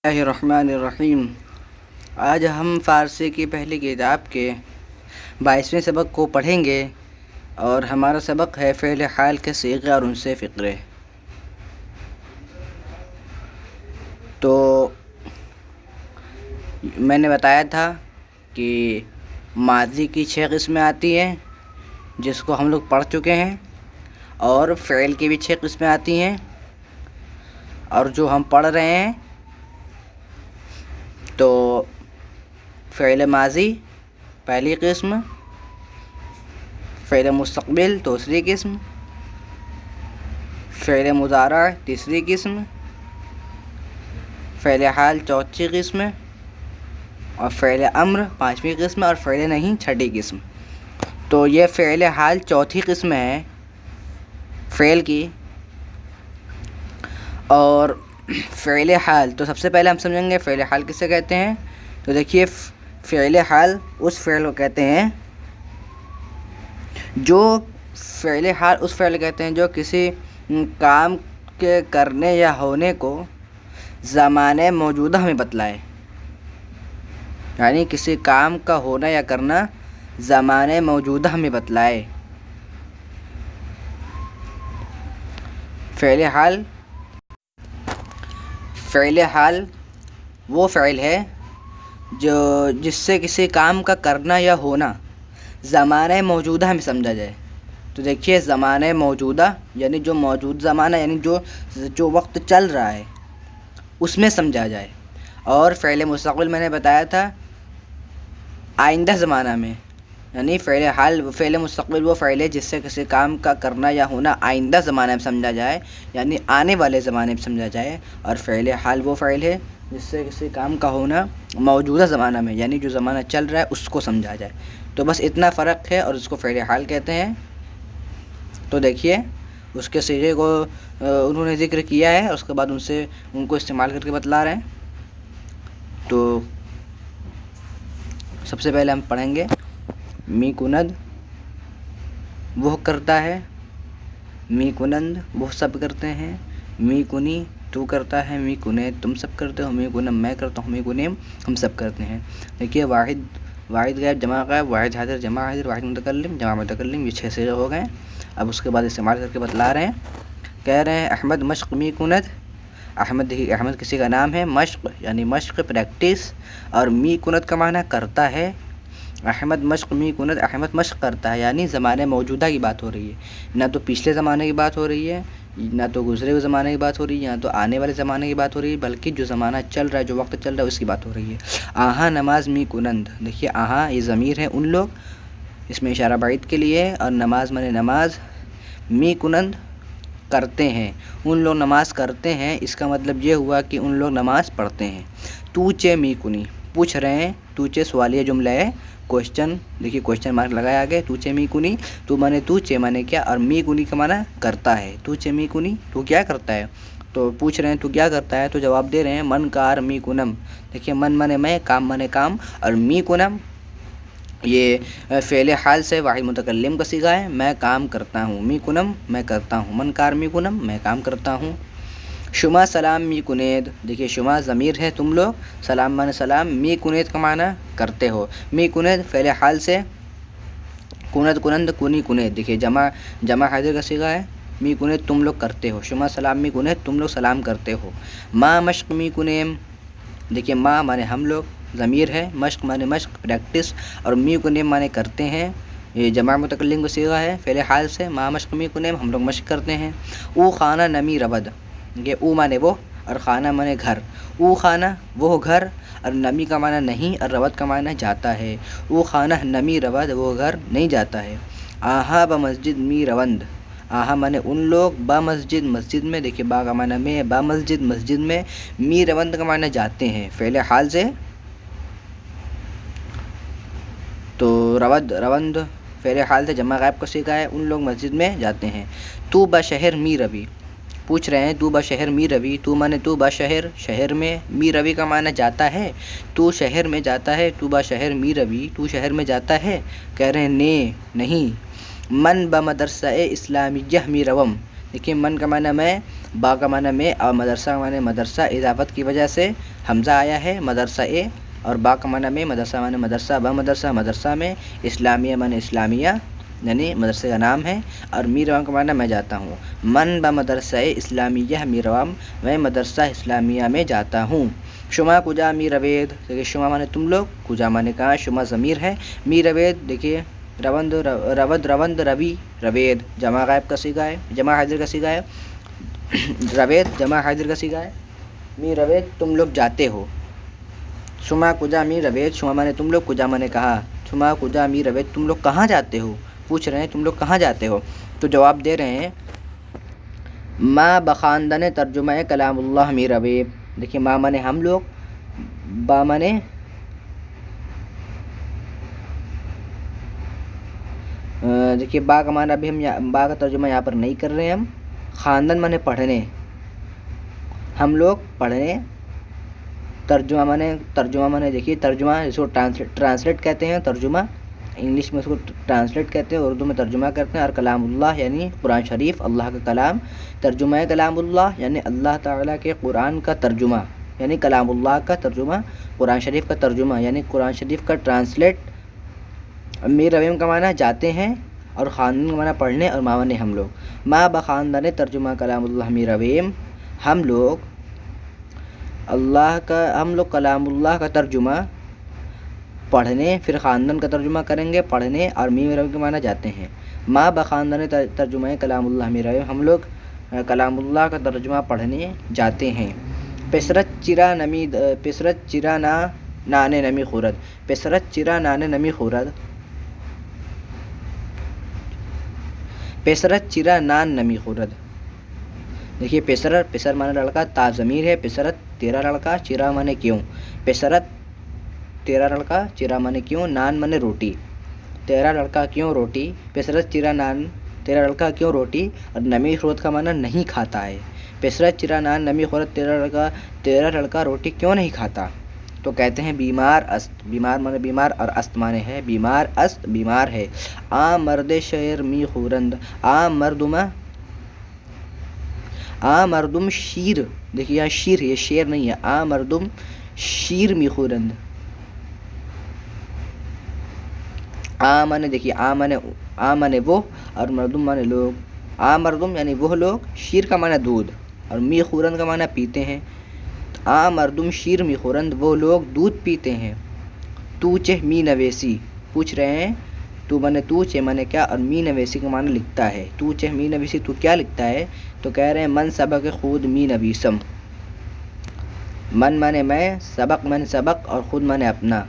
اللہ الرحمن الرحیم۔ آج ہم فارسی کی پہلی کتاب کے 22ویں سبق کو پڑھیں گے اور ہمارا سبق ہے فعل حال کے صیغے اور ان سے فقرے۔ تو میں نے بتایا تھا کہ ماضی کی 6 قسمیں آتی ہیں جس کو ہم لوگ پڑھ چکے ہیں، اور فعل کی بھی 6 قسمیں آتی ہیں اور جو ہم پڑھ رہے ہیں۔ تو فعل ماضی پہلی قسم، فعل مستقبل دوسری قسم، فعل مضارع تیسری قسم، فعل حال چوتھی قسم، اور فعل امر 5ویں قسم، اور فعل نہیں 6ٹھی قسم۔ تو یہ فعل حال چوتھی قسم ہے فعل کی۔ اور فعل حال تو سب سے پہلے ہم سمجھیں گے فعل حال کسے کہتے ہیں۔ تو دیکھیے، فعل حال اس فعل کو کہتے ہیں جو فعل حال اس فعل کہتے ہیں جو کسی کام کے کرنے یا ہونے کو زمانے موجودہ میں بتلائے، یعنی کسی کام کا ہونا یا کرنا زمانے موجودہ میں بتلائے۔ فعل حال وہ فعل ہے جس سے کسی کام کا کرنا یا ہونا زمانہ موجودہ میں سمجھا جائے۔ تو دیکھیے، زمانہ موجودہ یعنی جو موجود زمانہ، یعنی جو وقت چل رہا ہے اس میں سمجھا جائے۔ اور فعل مستقبل میں نے بتایا تھا آئندہ زمانہ میں، یعنی فعل مستقبل وہ فعل ہے جس سے کسی کام کا کرنا یا ہونا آئندہ زمانہ میں سمجھا جائے، یعنی آنے والے زمانے میں سمجھا جائے۔ اور فعل حال وہ فعل ہے جس سے کسی کام کا ہونا موجودہ زمانہ میں، یعنی جو زمانہ چل رہا ہے اس کو سمجھا جائے۔ تو بس اتنا فرق ہے اور اس کو فعل حال کہتے ہیں۔ تو دیکھیے، اس کے صیغے کو انہوں نے ذکر کیا ہے اور اس کے بعد ان کو استعمال کر کے بتلا رہے ہیں۔ تو سب سے پہلے ہم پڑھیں گے می کند وہ کرتا ہے، می کنند وہ سب کرتے ہیں، می کنی تو کرتا ہے، می کنے تم سب کرتے ہو، می کنم میں کرتا ہوں، می کنیم ہم سب کرتے ہیں۔ دیکھیے، واحد غائب جمع غائب، واحد حاضر جمع حاضر، واحد متکلم جمع متکلم، یہ 6 صیغے ہو گئے۔ اب اس کے بعد استعمال کر کے بتلا رہے ہیں۔ کہہ رہے ہیں احمد مشق می کند۔ احمد کسی کا نام ہے، مشق یعنی مشق پریکٹس، اور می کند کا معنی کرتا ہے۔ احمد مشق می کند، احمد مشق کرتا ہے، یعنی زمانے موجودہ کی بات ہو رہی ہے، نہ تو پچھلے زمانے کی بات ہو رہی ہے، نہ تو گزرے ہوئے زمانے کی بات ہو رہی ہے، نہ تو آنے والے زمانے کی بات ہو رہی ہے، بلکہ جو زمانہ چل رہا ہے، جو وقت چل رہا ہے اس کی بات ہو رہی ہے۔ آہاں نماز می کنند۔ دیکھیے، آہاں یہ ضمیر ہے ان لوگ، اس میں اشارہ بعید کے لیے، اور نماز مانے نماز، می کنند کرتے ہیں، ان لوگ نماز کرتے ہیں، اس کا مطلب یہ ہوا کہ ان لوگ نماز پڑھتے ہیں۔ تو چے می کنی، پوچھ رہے ہیں، تو چے سوالیہ جملہ ہے، کوشچن، دیکھیے کوشچن مارک لگایا آگے، تو چے می کنی، تو مانے تو، چے مانے کیا، اور می کنی کا مانا کرتا ہے۔ تو چے می کنی، تو کیا کرتا ہے، تو پوچھ رہے ہیں تو کیا کرتا ہے، تو جواب دے رہے ہیں من کار می کنم۔ دیکھیے، من مانے میں، کام مانے کام، اور می کنم یہ فعل حال سے واحد متکلم کا صیغہ ہے، میں کام کرتا ہوں، می کنم میں کرتا ہوں، من کار می کنم میں کام کرتا ہوں۔ شما سلام می کنید۔ دیکھیے، شما ضمیر ہے تم لوگ، سلام مانے سلام، می کنید کا معنی کرتے ہو، می کنید فعل حال سے، کند کنند کنی کنید، دیکھیے جمع حاضر کا صیغہ ہے، می کنید تم لوگ کرتے ہو، شما سلام می کنید تم لوگ سلام کرتے ہو۔ ما مشق می کنیم۔ دیکھیے، ما مانے ہم لوگ ضمیر ہے، مشق مانے مشق پریکٹس، اور می کنیم مانے کرتے ہیں، یہ جمع متکلم کا صیغہ ہے فعل حال سے، ما مشق می کنیم ہم لوگ مشق کرتے ہیں۔ او خانہ نمی رود۔ یہ او مانے وہ اور خانہ مانے گھر، او خانہ وہ گھر، اور نمی کا معنی نہیں، اور رود کا معنی جاتا ہے۔ او خانہ نمی رود وہ گھر نہیں جاتا ہے۔ آہا با مسجد می روند۔ آہا مانے ان لوگ، با مسجد مسجد میں، دیکھیے با کا معنی میں، با مسجد مسجد میں، می روند کا معنی جاتے ہیں فعل حال سے۔ تو روند فعل حال سے جمع غائب کا صیغہ ہے، ان لوگ مسجد میں جاتے ہیں۔ تو با شہر می روی۔ پوچھ رہے ہیں تو با شہر می روی، تو مانے تو با شہر شہر میں، می روی کا معنی جاتا ہے، تو شہر میں جاتا ہے، تو با شہر می روی تو شہر میں جاتا ہے۔ کہہ رہے ہیں نہیں۔ من با مدرسہ اسلامیہ می روم۔ دیکھیے، من کا معنی میں، با کا معنی میں، اور مدرسہ کا معنی مدرسہ، اضافت کی وجہ سے حمزہ آیا ہے مدرسہ اے، اور با کا معنی میں، مدرسہ معنی مدرسہ، با مدرسہ مدرسہ میں، اسلامیہ معنی اسلامیہ یعنی مدرسے کا نام ہے، اور میروام کا معنی میں جاتا ہوں۔ من با مدرسہ اسلامیہ میروام، میں مدرسہ اسلامیہ میں جاتا ہوں۔ شما کجا می روید، دیکھیے شما معنی تم لوگ، کجا معنی کہاں، شما ضمیر ہے، می روید دیکھیے روند روند روی روید جمع غائب کا صیغہ ہے، جمع حاضر کا صیغہ ہے، روید جمع حاضر کا صیغہ ہے، می روید تم لوگ جاتے ہو۔ شما کجا می روید، شما معنی تم لوگ، کجا معنی کہاں، شما کجا می روید تم لوگ کہاں جاتے ہو، پوچھ رہے ہیں تم لوگ کہاں جاتے ہو، تو جواب دے رہے ہیں ما بخواندن ترجمہ کلام اللہ می روید۔ دیکھیے ما معنی ہم لوگ، با معنی دیکھیے با کا معنی ابھی ہم با کا ترجمہ یہاں پر نہیں کر رہے ہیں ہم، خواندن معنی پڑھنے، ہم لوگ پڑھنے، ترجمہ معنی دیکھیے ترجمہ اس کو ٹرانسلیٹ کہتے ہیں، ترجمہ انگلش میں اس کو ٹرانسلیٹ کہتے ہیں، اردو میں ترجمہ کرتے ہیں، اور کلام اللہ یعنی قرآن شریف اللہ کا کلام، ترجمہ کلام اللہ یعنی اللہ تعالیٰ کے قرآن کا ترجمہ، یعنی کلام اللہ کا ترجمہ، قرآن شریف کا ترجمہ یعنی قرآن شریف کا ٹرانسلیٹ۔ می رویم کا معنی جاتے ہیں، اور خواندن کا معنی پڑھنے، اور معنی ہم لوگ۔ ما بخواندن ترجمہ کلام اللہ می رویم، ہم لوگ کلام اللہ کا ترجمہ پڑھنے، پھر خواندن کا ترجمہ کریں گے پڑھنے، اور می رویم کے معنی جاتے ہیں۔ ما بخواندن ترجمہ کلام اللہ می رویم، ہم لوگ کلام اللہ کا ترجمہ پڑھنے جاتے ہیں۔ پسرت چرا نان نمی خورد، پسرت چرا نان نمی خورد، پسرت چرا نان نمی خورد۔ دیکھیے پسر معنی لڑکا، تا ضمیر ہے، پسرت تیرا لڑکا، چرا معنی کیوں، پسرت تیرا لڑکا، چرا معنی کیوں، نان معنی روٹی، تیرا لڑکا کیوں روٹی، پسرت چرا نان تیرا لڑکا کیوں روٹی، اور نمی خورد کا معنی نہیں کھاتا ہے، پسرت چرا نان نمی خورد، تیرا لڑکا روٹی کیوں نہیں کھاتا، تو کہتے ہیں بیمار است، بیمار معنی بیمار، اور است معنی ہے بیمار، است بیمار ہے۔ آ مرد شیر می خورند، آ مردم شیر، دیکھیے یہاں شیر ہے، یہ شیر نہیں ہے، آ مردم شیر می خورند، آ معنی دیکھیے آ معنی وہ، اور مردم معنی لوگ، آ مردم یعنی وہ لوگ، شیر کا معنی دودھ، اور می خورند کا معنی پیتے ہیں، آ مردم شیر می خورند، وہ لوگ دودھ پیتے ہیں۔ تو چہ می نویسی، پوچھ رہے ہیں تو معنی تو، چہ معنی کیا، اور می نویسی کا معنی لکھتا ہے، تو چہ می نویسی تو کیا لکھتا ہے، تو کہہ رہے ہیں من سبق خود می نویسم، من معنی میں، سبق معنی سبق، اور خود معنی اپنا،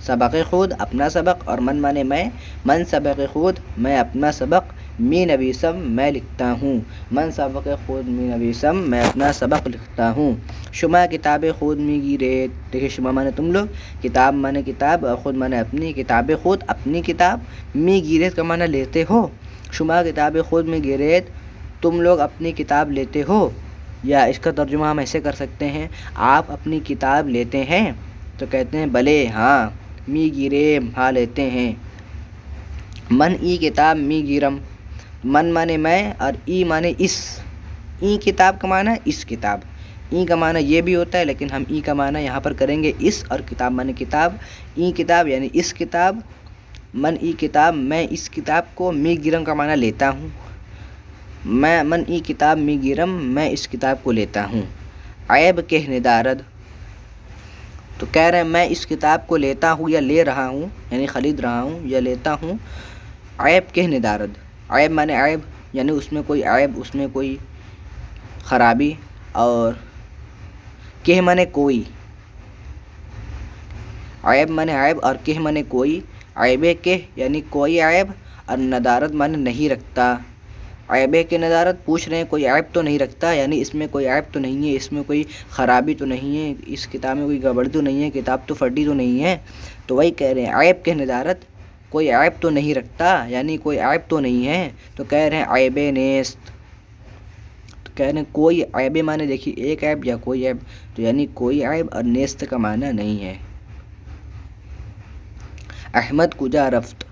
سبق خود اپنا سبق، اور من معنی میں، من سبق خود میں اپنا سبق، می نویسم میں لکھتا ہوں، من سبق خود می نویسم میں اپنا سبق لکھتا ہوں۔ شما کتاب خود می گیرید، دیکھیے شما معنی تم لوگ، کتاب معنی کتاب، اور خود معنی اپنی، کتاب خود اپنی کتاب، می گیرید کا معنی لیتے ہو، شما کتاب خود می گیرید تم لوگ اپنی کتاب لیتے ہو، یا اس کا ترجمہ ہم ایسے کر سکتے ہیں آپ اپنی کتاب لیتے ہیں، تو کہتے ہیں بلے ہاں، می گیریم ہاں لیتے ہیں۔ من ای کتاب می گیرم، من معنی میں، اور ای معنی اس، ای کتاب کا معنی اس کتاب، ای کا معنی یہ بھی ہوتا ہے، لیکن ہم ای کا معنی یہاں پر کریں گے اس، اور کتاب معنی کتاب، ای کتاب یعنی اس کتاب، من ای کتاب میں اس کتاب کو، می گیرم کا معنی لیتا ہوں، من ای کتاب می گیرم میں اس کتاب کو لیتا ہوں۔ عیب کہ ندارد، تو کہہ رہے ہیں میں اس کتاب کو لیتا ہوں یا لے رہا ہوں، یعنی خرید رہا ہوں یا لیتا ہوں، عیب کہ ندارد، عیب معنی عیب یعنی اس میں کوئی عیب، اس میں کوئی خرابی، اور کہ معنی کوئی، عیب معنی عیب، اور کہ معنی کوئی، عیب کہ یعنی کوئی عیب، اور ندارت معنی نہیں رکھتا، عیب کہ ندارت، پوچھ رہے ہیں کوئی عیب تو نہیں رکھتا، یعنی اس میں کوئی عیب تو نہیں ہے، اس میں کوئی خرابی تو نہیں ہے، اس کتاب میں کوئی گڑبڑی تو نہیں ہے، کتاب تو پھٹی تو نہیں ہے، تو وہی کہہ رہے ہیں عیب کہ ندارت، کوئی عیب تو نہیں رکھتا، یعنی کوئی عیب تو نہیں ہے، تو کہہ رہے ہیں عیب نیست، تو کہہ رہے ہیں کوئی عیب معنی دیکھیے ایک عیب یا کوئی عیب، تو یعنی کوئی عیب، اور نیست کا معنی نہیں ہے۔ احمد کجا رفت،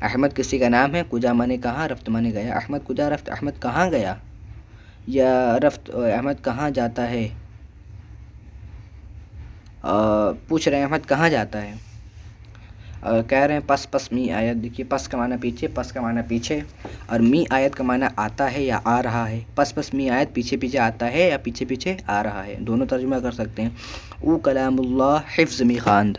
احمد کسی کا نام ہے، کجا معنی کہاں، رفت معنی گیا، احمد کجا رفت، احمد کہاں گیا، یا رفت احمد کہاں جاتا ہے، پوچھ رہے ہیں احمد کہاں جاتا ہے؟ کہہ رہے ہیں پس پس می آیت. دیکھیے پس کا معنی پیچھے، پس کا معنی پیچھے، اور می آیت کا معنی آتا ہے یا آ رہا ہے. پس پس می آیت پیچھے پیچھے آتا ہے یا پیچھے پیچھے آ رہا ہے، دونوں ترجمہ کر سکتے ہیں. او کلام اللہ حفظ می خواند.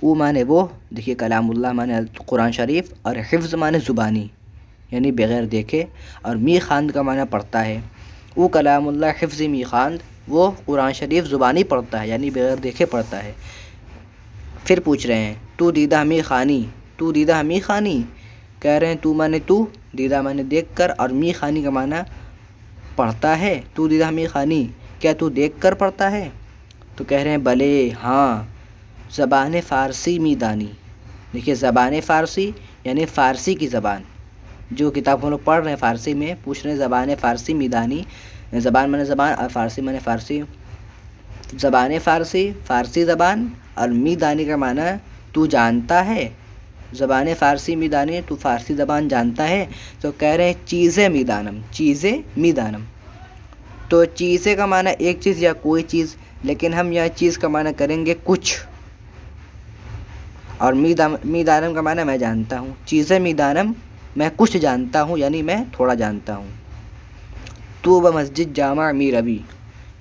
او معنی وہ، دیکھیے کلام اللہ معنی قرآن شریف، اور حفظ معنی زبانی یعنی بغیر دیکھے، اور می خواند کا معنی پڑھتا ہے. او کلام اللہ حفظ می خواند، وہ قرآن شریف زبانی پڑھتا ہے یعنی بغیر دیکھے پڑھتا ہے. پھر پوچھ رہے ہیں تو دیدہ ہمیں خانی، تو دیدہ ہمیں خانی. کہہ رہے ہیں تو معنی تو، دیدہ معنی دیکھ کر، اور می خانی کا معنی پڑھتا ہے. تو دیدہ ہمیں خانی، کیا تو دیکھ کر پڑھتا ہے؟ تو کہہ رہے ہیں بلے ہاں. زبان فارسی می دانی. دیکھیے زبان فارسی یعنی فارسی کی زبان، جو کتاب ہم لوگ پڑھ رہے ہیں فارسی میں، پوچھ رہے ہیں زبان فارسی می دانی. زبان معنی زبان اور فارسی معنی فارسی. زبان فارسی، فارسی زبان، اور می دانی کا معنی تو جانتا ہے. زبان فارسی می دانی، تو فارسی زبان جانتا ہے. تو کہہ رہے ہیں چیزیں می دانم، چیزیں می دانم. تو چیزیں کا معنی ایک چیز یا کوئی چیز، لیکن ہم یہاں چیز کا معنی کریں گے کچھ، اور می دانم کا معنی میں جانتا ہوں. چیزیں می دانم، میں کچھ جانتا ہوں یعنی میں تھوڑا جانتا ہوں. تو بمسجد جامع می روی.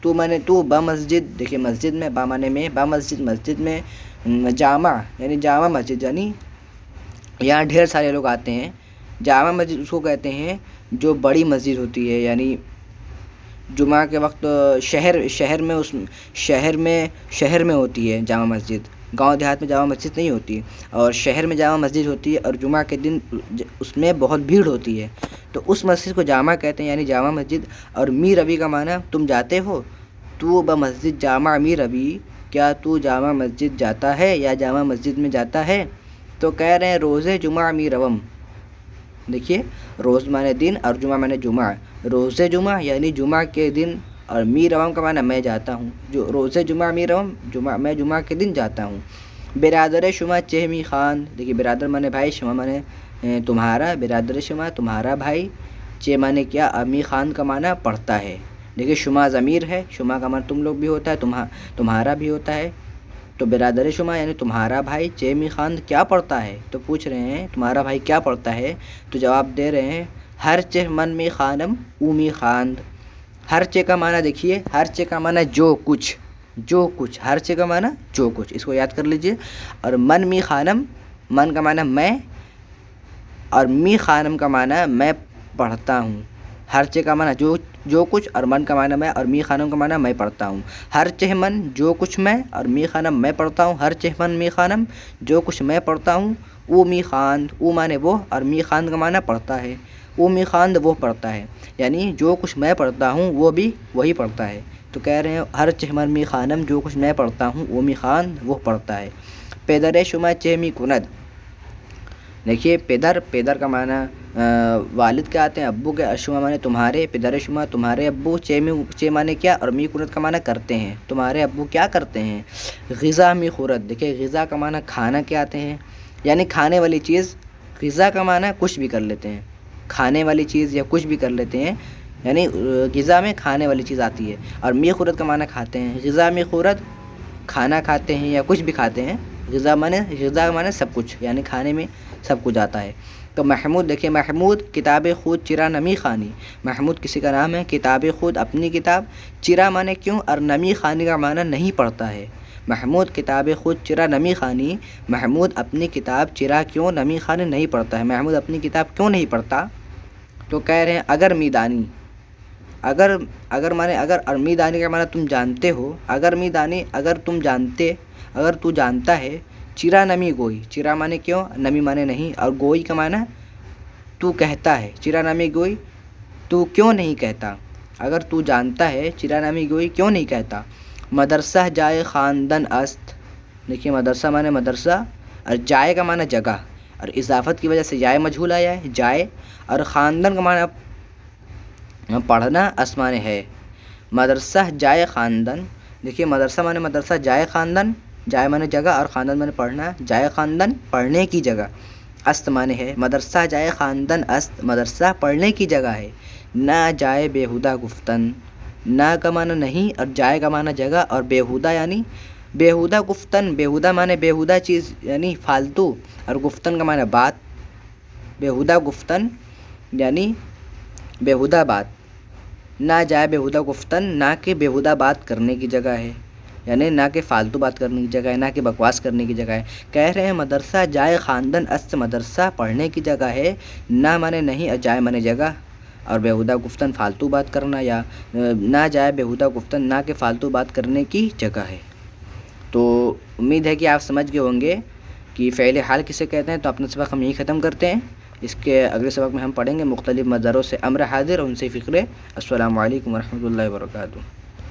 تو معنی تو بمسجد، دیکھیے مسجد میں، با معنی میں، با مسجد مسجد میں، جامع یعنی جامع مسجد یعنی یہاں ڈھیر سارے لوگ آتے ہیں. جامع مسجد اس کو کہتے ہیں جو بڑی مسجد ہوتی ہے، یعنی جمعہ کے وقت شہر میں ہوتی ہے جامع مسجد. گاؤں دیہات میں جامع مسجد نہیں ہوتی، اور شہر میں جامع مسجد ہوتی ہے، اور جمعہ کے دن اس میں بہت بھیڑ ہوتی ہے، تو اس مسجد کو جامع کہتے ہیں یعنی جامع مسجد. اور می روی کا معنی تم جاتے ہو. تو بمسجد جامع می روی، کیا تو جامع مسجد جاتا ہے یا جامع مسجد میں جاتا ہے؟ تو کہہ رہے ہیں روز جمعہ می روم. دیکھیے روز معنی دن اور جمعہ معنی جمعہ. روز جمعہ یعنی جمعہ کے دن، اور می روم کا معنی میں جاتا ہوں. جو روز جمعہ می روم، میں جمعہ کے دن جاتا ہوں. برادر شما چہ می خواند. دیکھیے برادر معنی بھائی، شما معنی تمہارا. برادر شما تمہارا بھائی، چہ معنی کیا، می خواند کا معنی پڑھتا ہے. دیکھیے شما ضمیر ہے، شما کا معنی تم لوگ بھی ہوتا ہے، تمہارا بھی ہوتا ہے. تو برادر شما یعنی تمہارا بھائی چہ می خواند کیا پڑھتا ہے. تو پوچھ رہے ہیں تمہارا بھائی کیا پڑھتا ہے. تو جواب دے رہے ہیں ہر چہ من می خانم او می خواند. ہر چہ کا معنی دیکھیے، ہر چہ کا معنی جو کچھ، جو کچھ. ہر چہ کا معنی جو کچھ، اس کو یاد کر لیجئے. اور من می خانم، من کا معنی میں، اور می خانم کا معنی میں پڑھتا ہوں. ہر چہ کا معنی جو کچھ، اور من کا معنی میں، اور می خانم کا معنی میں پڑھتا ہوں. ہر چہ من جو کچھ میں، اور می خانم میں پڑھتا ہوں. ہر چہ من می خانم جو کچھ میں پڑھتا ہوں. او می خواند، او معنی وہ، اور می خواند کا معنی پڑھتا ہے. او می خواند وہ پڑھتا ہے، یعنی جو کچھ میں پڑھتا ہوں وہ بھی وہی پڑھتا ہے. تو کہہ رہے ہیں ہر چہ من می خانم، جو کچھ میں پڑھتا ہوں او می خواند وہ پڑھتا ہے. پدر شما چہ می کند. دیکھیے پیدر کا معنی والد کے آتے ہیں، ابو کے. شما معنی تمہارے، پدر شما تمہارے ابو، چہ معنی کیا، اور می کند کا معنی کرتے ہیں. تمہارے ابو کیا کرتے ہیں. غذا می خورد. دیکھیے غذا کا معنی کھانا کے آتے ہیں، یعنی کھانے والی چیز. غذا کا معنی کچھ بھی کر لیتے ہیں، کھانے والی چیز یا کچھ بھی کر لیتے ہیں، یعنی غذا میں کھانے والی چیز آتی ہے. اور می خورد کا معنی کھاتے ہیں. غذا می خورد کھانا کھاتے ہیں یا کچھ بھی کھاتے ہیں. غذا کا معنی سب کچھ، یعنی کھانے میں سب کچھ آتا ہے. تو محمود، دیکھیے محمود کتاب خود چرا نمی خانی. محمود کسی کا نام ہے. کتاب خود اپنی کتاب، چرا معنی کیوں، اور نمی خانی کا معنی نہیں پڑھتا ہے. محمود کتاب خود چرا نمی خانی. محمود اپنی کتاب چرا کیوں نمی خانی نہیں پڑھتا ہے. محمود اپنی کتاب کیوں نہیں پڑھتا. تو کہہ رہے ہیں اگر می دانی. اگر معنی اگر، اور می دانی کا معنی تم جانتے ہو. اگر می دانی اگر تم جانتے، اگر تو جانتا ہے. چرا نمی گوئی. چرا معنی کیوں، نمی معنی نہیں، اور گوئی کا معنی تو کہتا ہے. چرا نمی گوئی تو کیوں نہیں کہتا. اگر تو جانتا ہے چرا نمی گوئی کیوں نہیں کہتا. مدرسہ جائے خواندن است. دیکھیے مدرسہ معنی مدرسہ، اور جائے کا معنی جگہ، اور اضافت کی وجہ سے جائے مجہول آیا ہے جائے. اور خواندن کا معنی پڑھنا، است معنی ہے. مدرسہ جائے خواندن. دیکھیے مدرسہ معنی مدرسہ، جائے خواندن، جائے معنی جگہ، اور خواندن معنی پڑھنا. جائے خواندن پڑھنے کی جگہ. است معنی ہے مدرسہ جائے خواندن است، مدرسہ پڑھنے کی جگہ ہے. نہ جائے بیہودہ گفتن. نہ کا معنی نہیں، اور جائے کا معنی جگہ، اور بیہودہ یعنی بیہودہ گفتن، بیہودہ معنی بیہودہ چیز یعنی فالتو، اور گفتن کا معنی بات. بیہودہ گفتن یعنی بیہودہ بات. نہ جائے بیہودہ گفتن، نہ کہ بیہودہ بات کرنے کی جگہ ہے، یعنی نہ کہ فالتو بات کرنے کی جگہ ہے، نہ کہ بکواس کرنے کی جگہ ہے. کہہ رہے ہیں مدرسہ جائے خواندن است، مدرسہ پڑھنے کی جگہ ہے. نہ مانے نہیں اور جائے مانے جگہ، اور بیہودہ گفتن فالتو بات کرنا، یا نہ جائے بیہودہ گفتن نہ کہ فالتو بات کرنے کی جگہ ہے. تو امید ہے کہ آپ سمجھ گئے ہوں گے کہ فعل حال کسے کہتے ہیں. تو اپنا سبق ہم یہی ختم کرتے ہیں. اس کے اگلے سبق میں ہم پڑھیں گے مختلف مصدروں سے امر حاضر اور ان سے فقرے. السلام علیکم ورحمۃ اللہ وبرکاتہ.